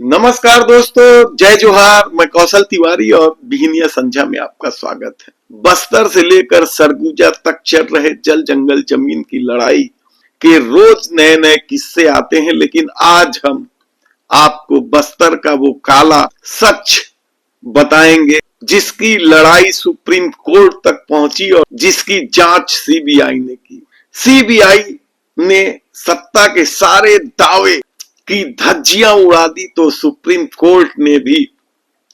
नमस्कार दोस्तों, जय जोहार। मैं कौशल तिवारी और बिहिनिया संध्या में आपका स्वागत है। बस्तर से लेकर सरगुजा तक चल रहे जल जंगल जमीन की लड़ाई के रोज नए नए किस्से आते हैं, लेकिन आज हम आपको बस्तर का वो काला सच बताएंगे जिसकी लड़ाई सुप्रीम कोर्ट तक पहुंची और जिसकी जांच सीबीआई ने की। सीबीआई ने सत्ता के सारे दावे की धज्जियां उड़ा दी तो सुप्रीम कोर्ट ने भी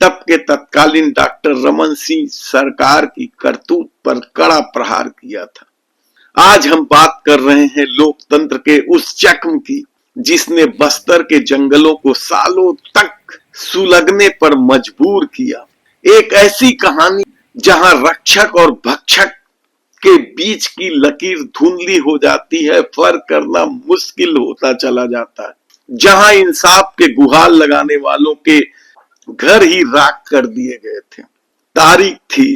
तब के तत्कालीन डॉक्टर रमन सिंह सरकार की करतूत पर कड़ा प्रहार किया था। आज हम बात कर रहे हैं लोकतंत्र के उस जख्म की जिसने बस्तर के जंगलों को सालों तक सुलगने पर मजबूर किया। एक ऐसी कहानी जहां रक्षक और भक्षक के बीच की लकीर धुंधली हो जाती है, फर्क करना मुश्किल होता चला जाता है, जहां इंसाफ के गुहार लगाने वालों के घर ही राख कर दिए गए थे। तारीख थी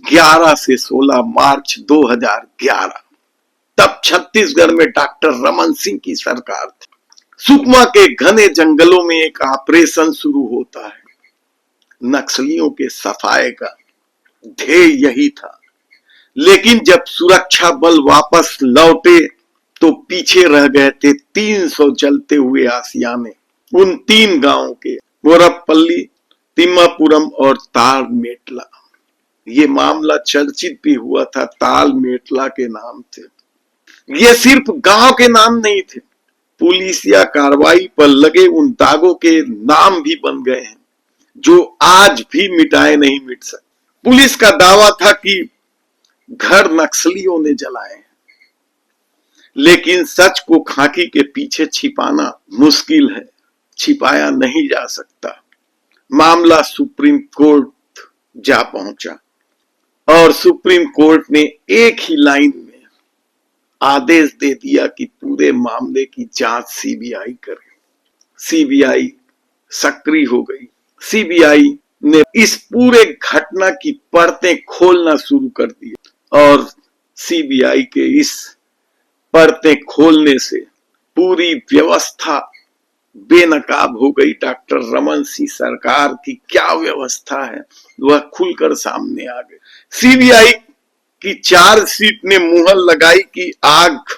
11 से 16 मार्च 2011। तब छत्तीसगढ़ में डॉक्टर रमन सिंह की सरकार थी। सुकमा के घने जंगलों में एक ऑपरेशन शुरू होता है। नक्सलियों के सफाए का ध्येय यही था, लेकिन जब सुरक्षा बल वापस लौटे तो पीछे रह गए थे 300 जलते हुए आसियाने। उन 3 गांवों के गोरपल्ली, तिम्मापुरम और ताल मेटला। ये मामला चर्चित भी हुआ था, ताल मेटला के नाम थे। ये सिर्फ गांव के नाम नहीं थे, पुलिसिया कार्रवाई पर लगे उन दागों के नाम भी बन गए हैं जो आज भी मिटाए नहीं मिट सकते। पुलिस का दावा था कि घर नक्सलियों ने जलाए, लेकिन सच को खाकी के पीछे छिपाना मुश्किल है, छिपाया नहीं जा सकता। मामला सुप्रीम कोर्ट जा पहुंचा और सुप्रीम कोर्ट ने एक ही लाइन में आदेश दे दिया कि पूरे मामले की जांच सीबीआई करे। सीबीआई सक्रिय हो गई। सीबीआई ने इस पूरे घटना की परतें खोलना शुरू कर दी और सीबीआई के इस परतें खोलने से पूरी व्यवस्था बेनकाब हो गई। डॉक्टर रमन सिंह सरकार की क्या व्यवस्था है वह खुलकर सामने आ गई। सीबीआई की चार्जशीट ने मुहर लगाई कि आग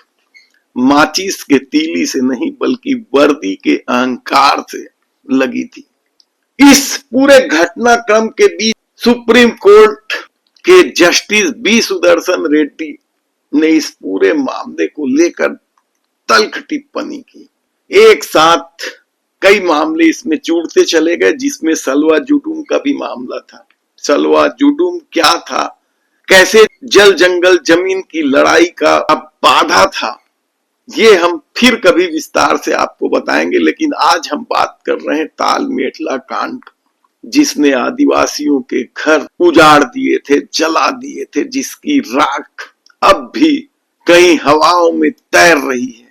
माचिस के तीली से नहीं बल्कि वर्दी के अहंकार से लगी थी। इस पूरे घटनाक्रम के बीच सुप्रीम कोर्ट के जस्टिस बी सुदर्शन रेड्डी ने इस पूरे मामले को लेकर तल्ख टिप्पणी की। एक साथ कई मामले इसमें जुड़ते चले गए, जिसमें सलवा जुडूम का भी मामला था। सलवा जुडूम क्या था, कैसे जल जंगल जमीन की लड़ाई का अब बाधा था, ये हम फिर कभी विस्तार से आपको बताएंगे। लेकिन आज हम बात कर रहे हैं ताल मेटला कांड, जिसने आदिवासियों के घर उजाड़ दिए थे, जला दिए थे, जिसकी राख अब भी कई हवाओं में तैर रही है।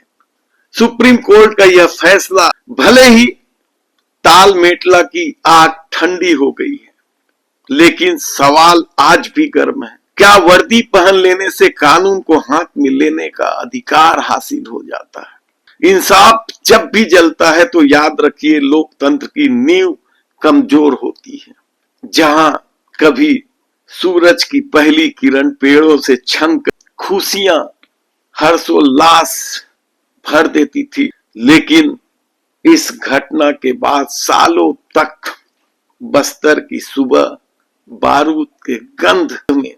सुप्रीम कोर्ट का यह फैसला, भले ही ताल मेटला की आग ठंडी हो गई है, लेकिन सवाल आज भी गर्म है। क्या वर्दी पहन लेने से कानून को हाथ में लेने का अधिकार हासिल हो जाता है? इंसाफ जब भी जलता है तो याद रखिए, लोकतंत्र की नींव कमजोर होती है। जहां कभी सूरज की पहली किरण पेड़ों से छनकर खुशियां हर्षोल्लास भर देती थी, लेकिन इस घटना के बाद सालों तक बस्तर की सुबह बारूद के गंध में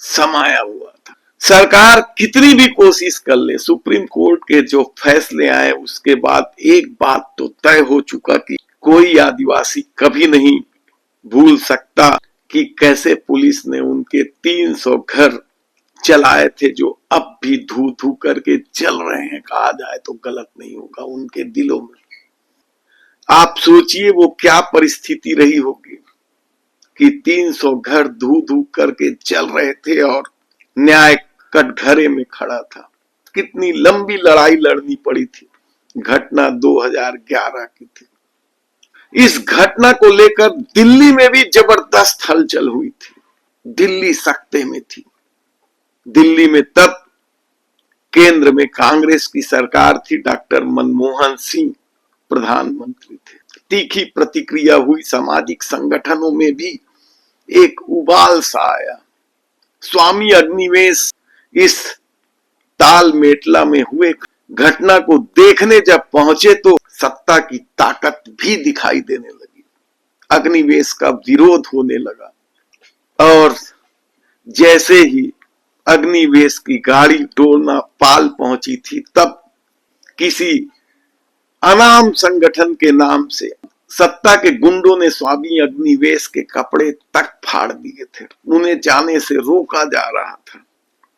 समाया हुआ था। सरकार कितनी भी कोशिश कर ले, सुप्रीम कोर्ट के जो फैसले आए उसके बाद एक बात तो तय हो चुका कि कोई आदिवासी कभी नहीं भूल सकता कि कैसे पुलिस ने उनके 300 घर जलाए थे, जो अब भी धू धू करके जल रहे हैं। कहा जाए तो गलत नहीं होगा, उनके दिलों में। आप सोचिए वो क्या परिस्थिति रही होगी कि 300 घर धू धू करके जल रहे थे और न्याय कटघरे में खड़ा था। कितनी लंबी लड़ाई लड़नी पड़ी थी। घटना 2011 की थी। इस घटना को लेकर दिल्ली में भी जबरदस्त हलचल हुई थी। दिल्ली सख्ते में थी। दिल्ली में तब केंद्र में कांग्रेस की सरकार थी, डॉक्टर मनमोहन सिंह प्रधानमंत्री थे। तीखी प्रतिक्रिया हुई। सामाजिक संगठनों में भी एक उबाल सा आया। स्वामी अग्निवेश इस ताल मेटला में हुए घटना को देखने जब पहुंचे तो सत्ता की ताकत भी दिखाई देने लगी। अग्निवेश का विरोध होने लगा और जैसे ही अग्निवेश की गाड़ी डोरना पाल पहुंची थी तब किसी अनाम संगठन के नाम से सत्ता के गुंडों ने स्वामी अग्निवेश के कपड़े तक फाड़ दिए थे। उन्हें जाने से रोका जा रहा था।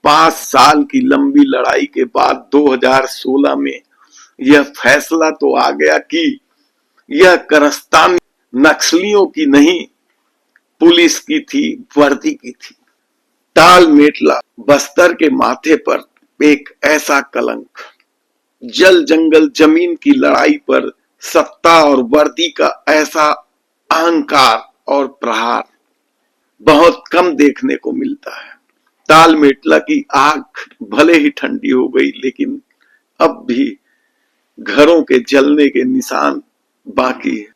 5 साल की लंबी लड़ाई के बाद 2016 में यह फैसला तो आ गया कि यह कारस्तानी नक्सलियों की नहीं, पुलिस की थी, वर्दी की थी। ताल मेटला बस्तर के माथे पर एक ऐसा कलंक, जल जंगल जमीन की लड़ाई पर सत्ता और वर्दी का ऐसा अहंकार और प्रहार बहुत कम देखने को मिलता है। ताल मेटला की आग भले ही ठंडी हो गई, लेकिन अब भी घरों के जलने के निशान बाकी है।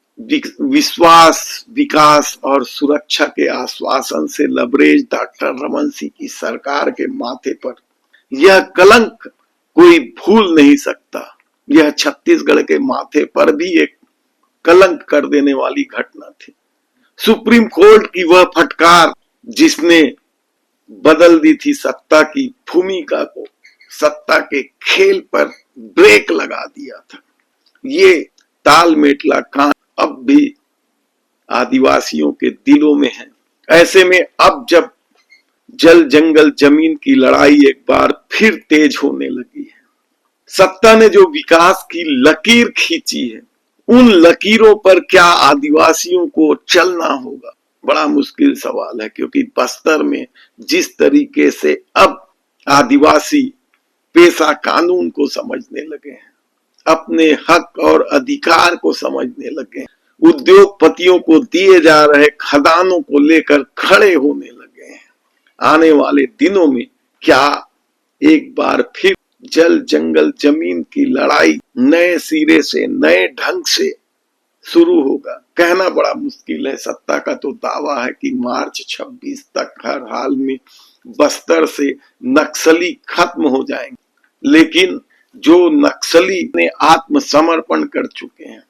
विश्वास, विकास और सुरक्षा के आश्वासन से लबरेज डॉक्टर रमन सिंह की सरकार के माथे पर यह कलंक कोई भूल नहीं सकता। यह छत्तीसगढ़ के माथे पर भी एक कलंक कर देने वाली घटना थी। सुप्रीम कोर्ट की वह फटकार जिसने बदल दी थी सत्ता की भूमिका को, सत्ता के खेल पर ब्रेक लगा दिया था। ये ताल मेटला कांड अब भी आदिवासियों के दिलों में है। ऐसे में अब जब जल जंगल जमीन की लड़ाई एक बार फिर तेज होने लगी है, सत्ता ने जो विकास की लकीर खींची है, उन लकीरों पर क्या आदिवासियों को चलना होगा? बड़ा मुश्किल सवाल है, क्योंकि बस्तर में जिस तरीके से अब आदिवासी पेशा कानून को समझने लगे हैं, अपने हक और अधिकार को समझने लगे हैं, उद्योगपतियों को दिए जा रहे खदानों को लेकर खड़े होने लगे हैं, आने वाले दिनों में क्या एक बार फिर जल जंगल जमीन की लड़ाई नए सिरे से, नए ढंग से शुरू होगा? कहना बड़ा मुश्किल है। सत्ता का तो दावा है कि मार्च 26 तक हर हाल में बस्तर से नक्सली खत्म हो जाएंगे, लेकिन जो नक्सली ने आत्मसमर्पण कर चुके हैं,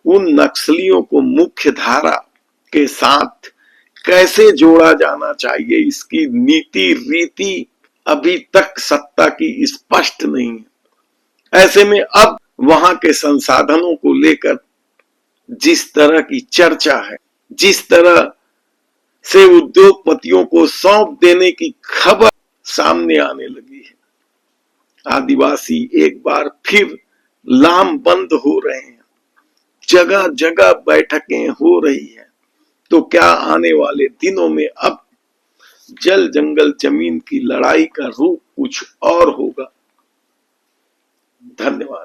उन नक्सलियों को मुख्य धारा के साथ कैसे जोड़ा जाना चाहिए, इसकी नीति रीति अभी तक सत्ता की स्पष्ट नहीं है। ऐसे में अब वहां के संसाधनों को लेकर जिस तरह की चर्चा है, जिस तरह से उद्योगपतियों को सौंप देने की खबर सामने आने लगी है, आदिवासी एक बार फिर लामबंद हो रहे हैं, जगह जगह बैठकें हो रही हैं। तो क्या आने वाले दिनों में अब जल जंगल जमीन की लड़ाई का रूप कुछ और होगा? धन्यवाद।